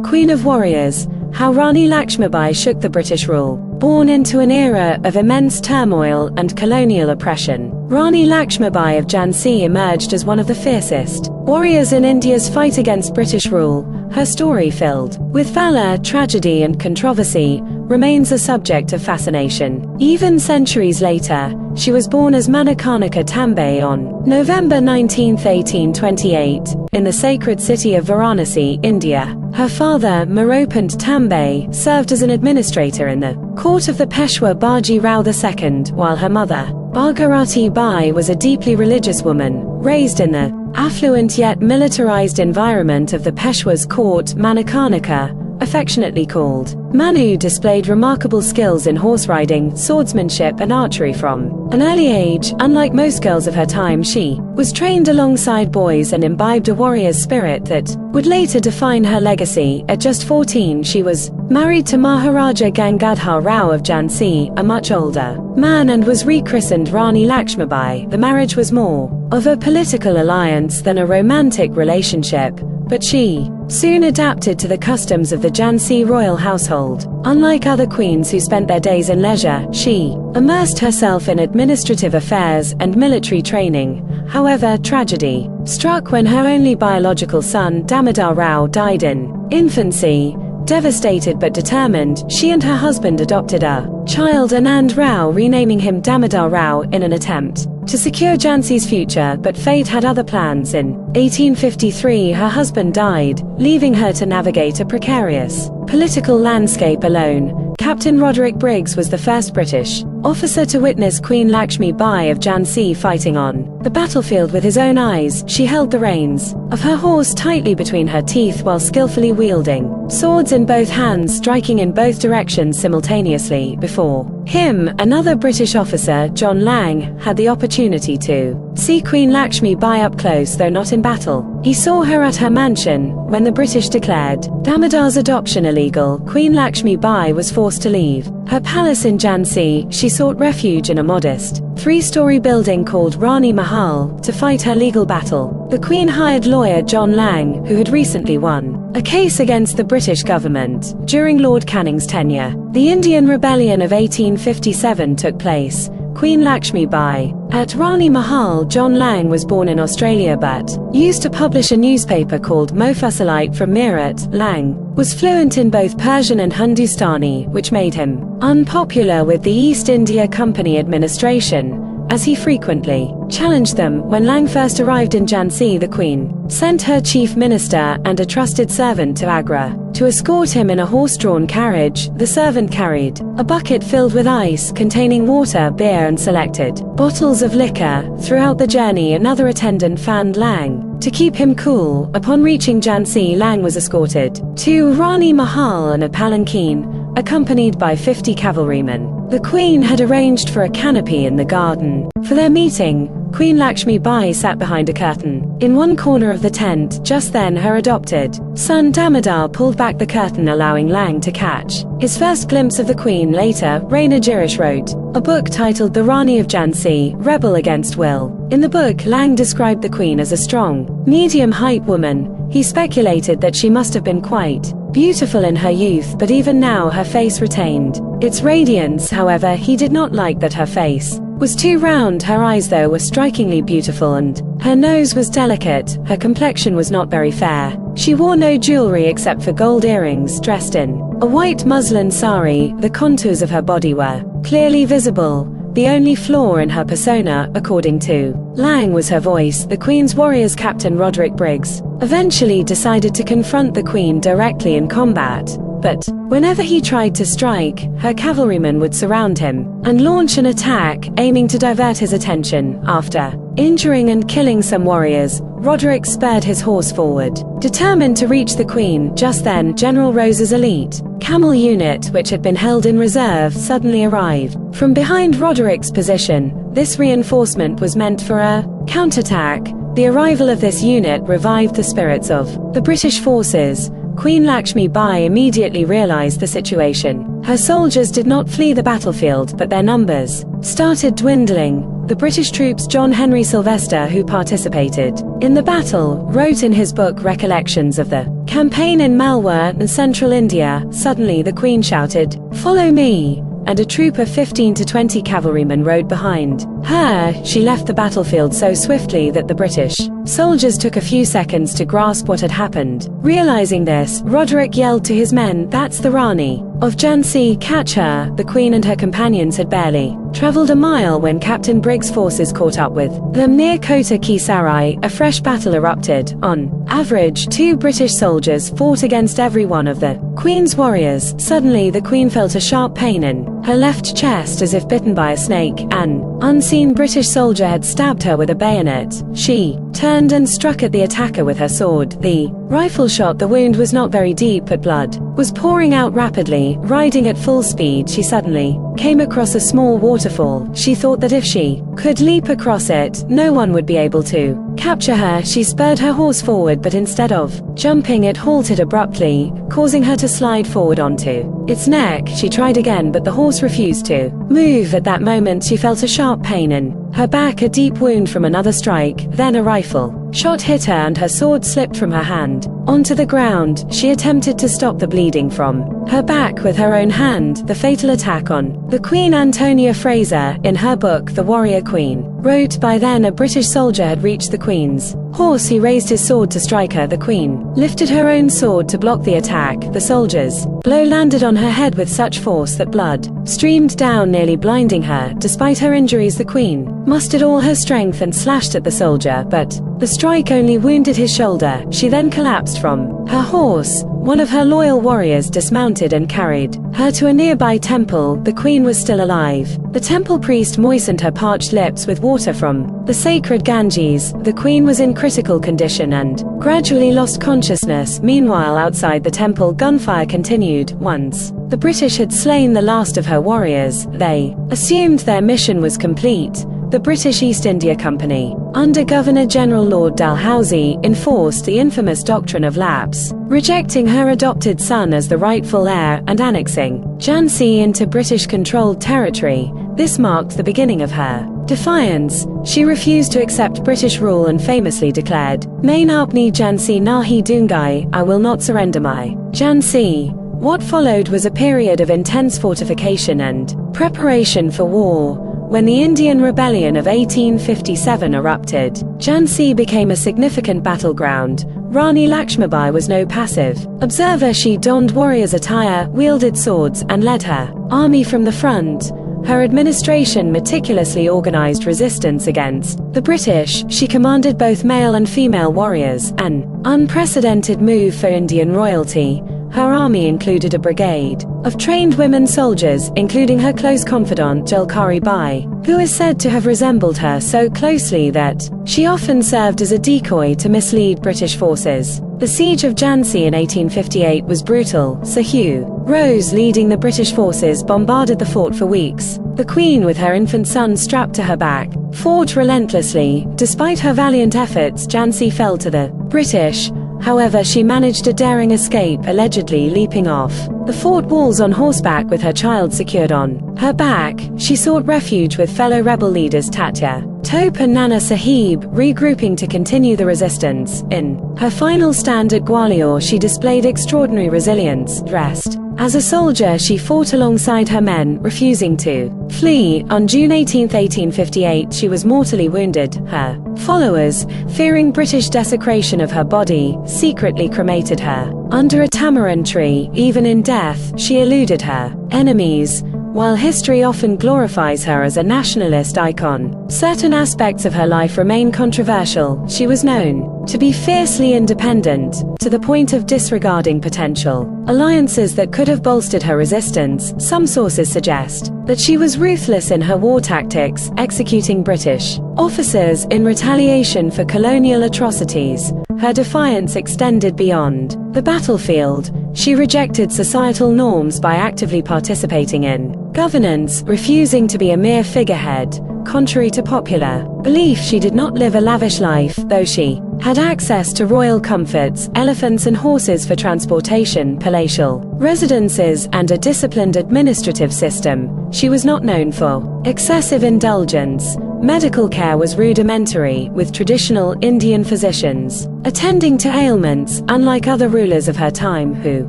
Queen of Warriors, How Rani Lakshmibai Shook the British Rule. Born into an era of immense turmoil and colonial oppression, Rani Lakshmibai of Jhansi emerged as one of the fiercest warriors in India's fight against British rule. Her story, filled with valor, tragedy and controversy, remains a subject of fascination. Even centuries later, she was born as Manikarnika Tambay on November 19, 1828, in the sacred city of Varanasi, India. Her father, Moropant Tambay, served as an administrator in the court of the Peshwa Baji Rao II, while her mother, Bhargavati Bai, was a deeply religious woman, raised in the affluent yet militarized environment of the Peshwa's court. Manikarnika, affectionately called Manu, displayed remarkable skills in horse riding, swordsmanship and archery from an early age. Unlike most girls of her time, she was trained alongside boys and imbibed a warrior's spirit that would later define her legacy. At just 14, she was married to Maharaja Gangadhar Rao of Jhansi, a much older man, and was rechristened Rani Lakshmibai. The marriage was more of a political alliance than a romantic relationship, but she soon adapted to the customs of the Jhansi royal household. Unlike other queens who spent their days in leisure, she immersed herself in administrative affairs and military training. However, tragedy struck when her only biological son, Damodar Rao, died in infancy. Devastated but determined, she and her husband adopted a child, Anand Rao, renaming him Damodar Rao in an attempt to secure Jhansi's future, but fate had other plans. In 1853, her husband died, leaving her to navigate a precarious political landscape alone. Captain Roderick Briggs was the first British officer to witness Queen Lakshmibai of Jhansi fighting on the battlefield with his own eyes. She held the reins of her horse tightly between her teeth while skillfully wielding swords in both hands, striking in both directions simultaneously. Before him, another British officer, John Lang, had the opportunity to see Queen Lakshmibai up close, though not in battle. He saw her at her mansion. When the British declared Damodar's adoption illegal, Queen Lakshmibai was forced to leave her palace in Jhansi. She sought refuge in a modest three-story building called Rani Mahal to fight her legal battle. The Queen hired lawyer John Lang, who had recently won a case against the British government during Lord Canning's tenure. The Indian Rebellion of 1857 took place. Queen Lakshmibai at Rani Mahal. John Lang was born in Australia but used to publish a newspaper called Mofussalite from Meerut. Lang was fluent in both Persian and Hindustani, which made him unpopular with the East India Company administration, as he frequently challenged them. When Lang first arrived in Jhansi, the Queen sent her chief minister and a trusted servant to Agra to escort him in a horse-drawn carriage. The servant carried a bucket filled with ice containing water, beer and selected bottles of liquor. Throughout the journey, another attendant fanned Lang to keep him cool. Upon reaching Jhansi, Lang was escorted to Rani Mahal in a palanquin, accompanied by 50 cavalrymen. The Queen had arranged for a canopy in the garden for their meeting. Queen Lakshmibai sat behind a curtain in one corner of the tent. Just then, her adopted son Damodar pulled back the curtain, allowing Lang to catch his first glimpse of the Queen. Later, Reina Girish wrote a book titled The Rani of Jhansi, Rebel Against Will. In the book, Lang described the Queen as a strong, medium-height woman. He speculated that she must have been quite beautiful in her youth, but even now her face retained its radiance. However, he did not like that her face was too round. Her eyes, though, were strikingly beautiful, and her nose was delicate. Her complexion was not very fair. She wore no jewelry except for gold earrings. Dressed in a white muslin sari, the contours of her body were clearly visible. The only flaw in her persona, according to Lang, was her voice. The Queen's warriors, Captain Roderick Briggs, eventually decided to confront the Queen directly in combat, but whenever he tried to strike, her cavalrymen would surround him and launch an attack, aiming to divert his attention. After injuring and killing some warriors, Roderick spurred his horse forward, determined to reach the Queen. Just then, General Rose's elite camel unit, which had been held in reserve, suddenly arrived from behind Roderick's position. This reinforcement was meant for a counterattack. The arrival of this unit revived the spirits of the British forces. Queen Lakshmibai immediately realized the situation. Her soldiers did not flee the battlefield, but their numbers started dwindling. The British troops, John Henry Sylvester, who participated in the battle, wrote in his book Recollections of the campaign in Malwa and central India. Suddenly the queen shouted, "Follow me!" and a troop of 15 to 20 cavalrymen rode behind her. She left the battlefield so swiftly that the British soldiers took a few seconds to grasp what had happened. Realizing this, Roderick yelled to his men, "That's the Rani of Jhansi, catch her!" The queen and her companions had barely traveled a mile when Captain Briggs' forces caught up with them near Kota Ki Sarai. A fresh battle erupted. On average, 2 British soldiers fought against every one of the queen's warriors. Suddenly the queen felt a sharp pain in her left chest as if bitten by a snake. An unseen British soldier had stabbed her with a bayonet. She turned and struck at the attacker with her sword. The rifle shot the wound was not very deep, but blood was pouring out rapidly. Riding at full speed, she suddenly came across a small waterfall. She thought that if she could leap across it, no one would be able to capture her. She spurred her horse forward, but instead of jumping, it halted abruptly, causing her to slide forward onto its neck. She tried again, but the horse refused to move. At that moment, she felt a sharp pain in her back, a deep wound from another strike. Then a rifle shot hit her and her sword slipped from her hand onto the ground. She attempted to stop the bleeding from her back with her own hand. The fatal attack on the Queen. Antonia Fraser, in her book The Warrior Queen, wrote, "By then a British soldier had reached the Queen's horse. He raised his sword to strike her. The Queen lifted her own sword to block the attack. The soldier's blow landed on her head with such force that blood streamed down, nearly blinding her. Despite her injuries, the Queen mustered all her strength and slashed at the soldier, but the strike only wounded his shoulder. She then collapsed from her horse. One of her loyal warriors dismounted and carried her to a nearby temple. The Queen was still alive. The temple priest moistened her parched lips with water from the sacred Ganges. The Queen was in critical condition and gradually lost consciousness. Meanwhile, outside the temple, gunfire continued. Once the British had slain the last of her warriors, they assumed their mission was complete. The British East India Company, under Governor-General Lord Dalhousie, enforced the infamous doctrine of lapse, rejecting her adopted son as the rightful heir and annexing Jhansi into British-controlled territory. This marked the beginning of her defiance. She refused to accept British rule and famously declared, "Main apni Jhansi nahi dungai," I will not surrender my Jhansi. What followed was a period of intense fortification and preparation for war. When the Indian Rebellion of 1857 erupted, Jhansi became a significant battleground. Rani Lakshmibai was no passive observer. She donned warrior's attire, wielded swords, and led her army from the front. Her administration meticulously organized resistance against the British. She commanded both male and female warriors, an unprecedented move for Indian royalty. Her army included a brigade of trained women soldiers, including her close confidant Jalkari Bai, who is said to have resembled her so closely that she often served as a decoy to mislead British forces. The siege of Jhansi in 1858 was brutal. Sir Hugh Rose, leading the British forces, bombarded the fort for weeks. The Queen, with her infant son strapped to her back, fought relentlessly. Despite her valiant efforts, Jhansi fell to the British. However, she managed a daring escape, allegedly leaping off the fort walls on horseback with her child secured on her back. She sought refuge with fellow rebel leaders Tatya Tope and Nana Sahib, regrouping to continue the resistance. In her final stand at Gwalior, she displayed extraordinary resilience. Dressed as a soldier, she fought alongside her men, refusing to flee. On June 18, 1858, she was mortally wounded. Her followers, fearing British desecration of her body, secretly cremated her under a tamarind tree. Even in death, she eluded her enemies. While history often glorifies her as a nationalist icon, certain aspects of her life remain controversial. She was known to be fiercely independent, to the point of disregarding potential alliances that could have bolstered her resistance. Some sources suggest that she was ruthless in her war tactics, executing British officers in retaliation for colonial atrocities. Her defiance extended beyond the battlefield. She rejected societal norms by actively participating in governance, refusing to be a mere figurehead. Contrary to popular belief, she did not live a lavish life, though she had access to royal comforts, elephants and horses for transportation, palatial residences, and a disciplined administrative system. she was not known for excessive indulgence. Medical care was rudimentary, with traditional Indian physicians attending to ailments. Unlike other rulers of her time who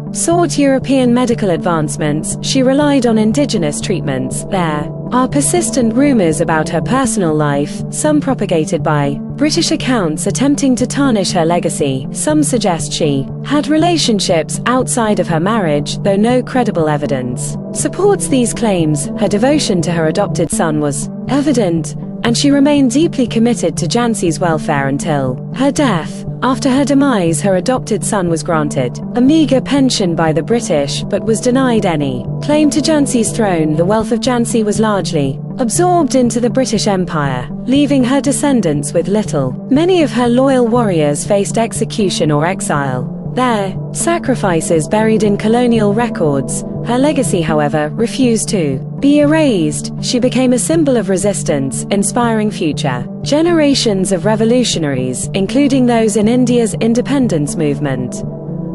sought European medical advancements, she relied on indigenous treatments. There are persistent rumors about her personal life, some propagated by British accounts attempting to tarnish her legacy. Some suggest she had relationships outside of her marriage, though no credible evidence supports these claims. Her devotion to her adopted son was evident, and she remained deeply committed to Jhansi's welfare until her death. After her demise, her adopted son was granted a meager pension by the British, but was denied any claim to Jhansi's throne. The wealth of Jhansi was largely absorbed into the British Empire, leaving her descendants with little. Many of her loyal warriors faced execution or exile, their sacrifices buried in colonial records. Her legacy, however, refused to be erased. She became a symbol of resistance, inspiring future generations of revolutionaries, including those in India's independence movement.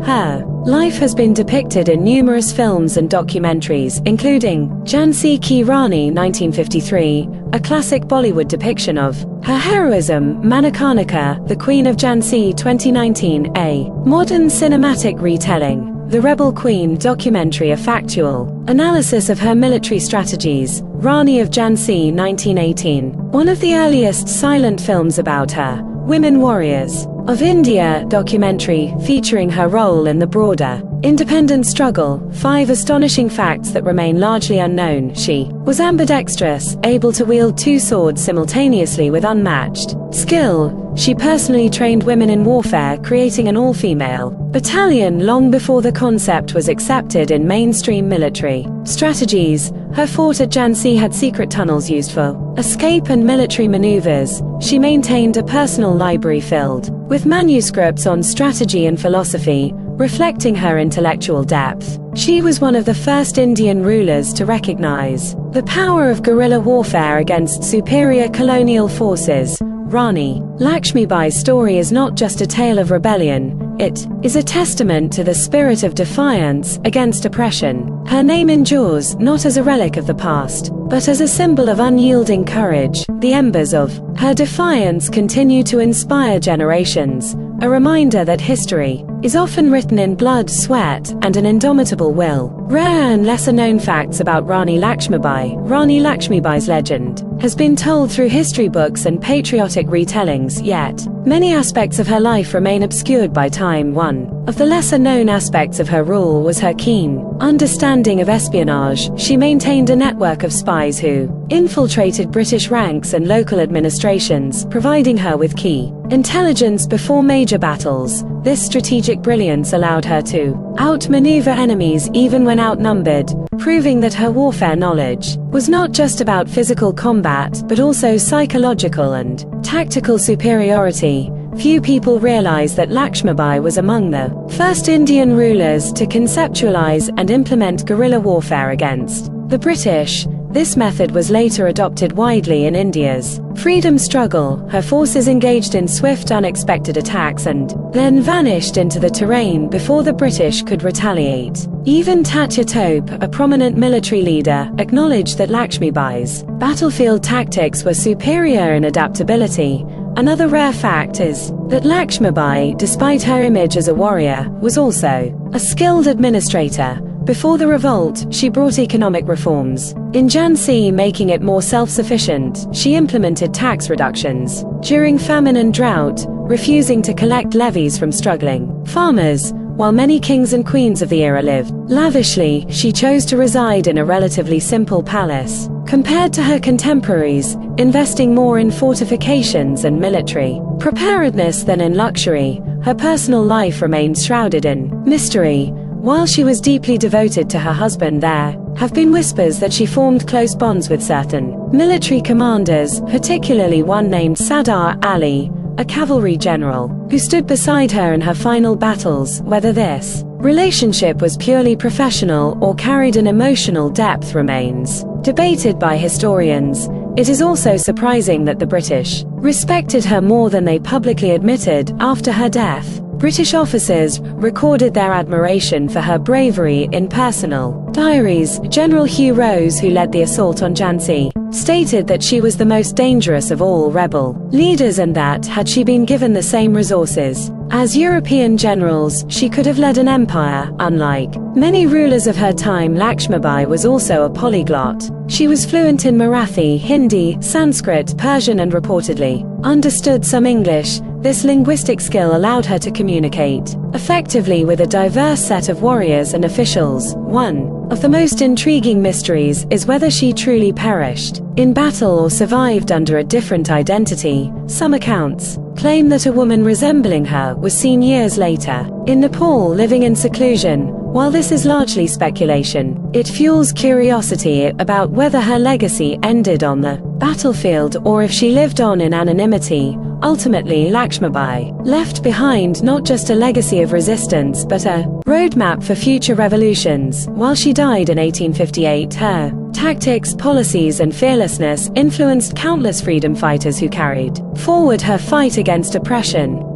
Her life has been depicted in numerous films and documentaries, including Jhansi Ki Rani 1953, a classic Bollywood depiction of her heroism, Manikarnika, the Queen of Jhansi 2019, a modern cinematic retelling, The Rebel Queen documentary, a factual analysis of her military strategies, Rani of Jhansi 1918, one of the earliest silent films about her, Women Warriors of India documentary featuring her role in the broader independence struggle. 5 astonishing facts that remain largely unknown. She was ambidextrous, able to wield 2 swords simultaneously with unmatched skill. She personally trained women in warfare, creating an all-female battalion long before the concept was accepted in mainstream military strategies. Her fort at Jhansi had secret tunnels used for escape and military maneuvers. She maintained a personal library filled with manuscripts on strategy and philosophy, reflecting her intellectual depth. She was one of the first Indian rulers to recognize the power of guerrilla warfare against superior colonial forces. Rani Lakshmibai's story is not just a tale of rebellion, it is a testament to the spirit of defiance against oppression. Her name endures not as a relic of the past, but as a symbol of unyielding courage. The embers of her defiance continue to inspire generations, a reminder that history is often written in blood, sweat, and an indomitable will. Rare and lesser-known facts about Rani Lakshmibai. Rani Lakshmibai's legend has been told through history books and patriotic retellings, yet many aspects of her life remain obscured by time. One of the lesser-known aspects of her rule was her keen understanding of espionage. She maintained a network of spies who infiltrated British ranks and local administrations, providing her with key intelligence before major battles. This strategic brilliance allowed her to outmaneuver enemies even when outnumbered, proving that her warfare knowledge was not just about physical combat, but also psychological and tactical superiority. Few people realize that Lakshmibai was among the first Indian rulers to conceptualize and implement guerrilla warfare against the British. This method was later adopted widely in India's freedom struggle. Her forces engaged in swift, unexpected attacks and then vanished into the terrain before the British could retaliate. Even Tatya Tope, a prominent military leader, acknowledged that Lakshmibai's battlefield tactics were superior in adaptability. Another rare fact is that Lakshmibai, despite her image as a warrior, was also a skilled administrator. Before the revolt, she brought economic reforms in Jhansi, making it more self-sufficient. She implemented tax reductions during famine and drought, refusing to collect levies from struggling farmers. While many kings and queens of the era lived lavishly, she chose to reside in a relatively simple palace compared to her contemporaries, investing more in fortifications and military preparedness than in luxury. Her personal life remained shrouded in mystery. While she was deeply devoted to her husband, there have been whispers that she formed close bonds with certain military commanders, particularly one named Sardar Ali, a cavalry general, who stood beside her in her final battles. Whether this relationship was purely professional or carried an emotional depth remains debated by historians. It is also surprising that the British respected her more than they publicly admitted. After her death, British officers recorded their admiration for her bravery in personal diaries. General Hugh Rose, who led the assault on Jhansi, stated that she was the most dangerous of all rebel leaders and that, had she been given the same resources as European generals, she could have led an empire. Unlike many rulers of her time, Lakshmibai was also a polyglot. She was fluent in Marathi, Hindi, Sanskrit, Persian and reportedly understood some English. This linguistic skill allowed her to communicate effectively with a diverse set of warriors and officials. One of the most intriguing mysteries is whether she truly perished in battle or survived under a different identity. Some accounts claim that a woman resembling her was seen years later in Nepal living in seclusion. While this is largely speculation, it fuels curiosity about whether her legacy ended on the battlefield or if she lived on in anonymity. Ultimately, Lakshmibai left behind not just a legacy of resistance but a roadmap for future revolutions. While she died in 1858, her tactics, policies and fearlessness influenced countless freedom fighters who carried forward her fight against oppression.